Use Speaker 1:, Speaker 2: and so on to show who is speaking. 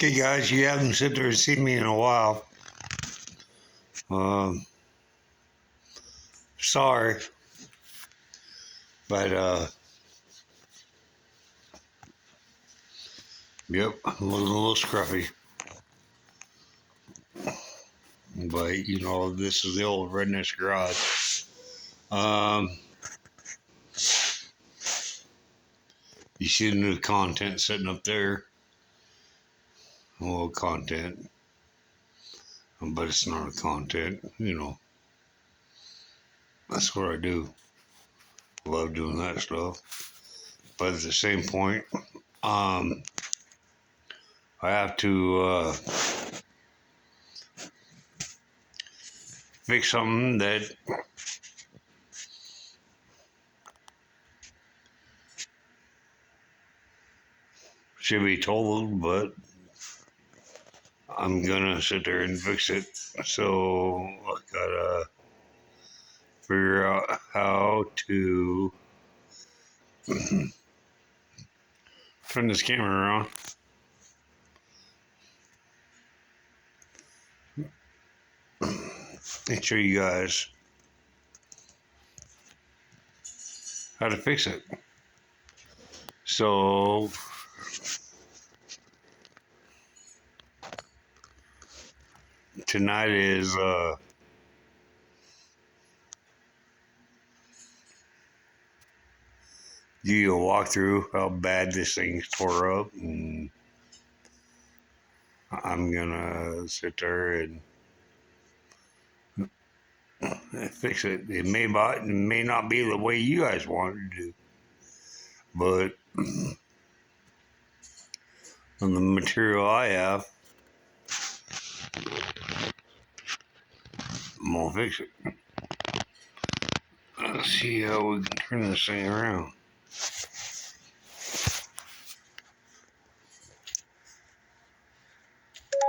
Speaker 1: Okay, guys, you haven't sit there and seen me in a while. Um, Sorry, but yep, I'm a little scruffy. But this is the old redneck's garage. Um, you see the new content sitting up there. Well, content, but it's not a content. That's what I do. Love doing that stuff. But at the same point, um, I have to fix something that should be told, but I'm gonna sit there and fix it. So I gotta figure out how to turn this camera around and show you guys how to fix it. So tonight is you walk through how bad this thing's tore up, and I'm gonna sit there and fix it. It may not be the way you guys want it to do, but on the material I have, I'm gonna fix it. Let's see how we can turn this thing around.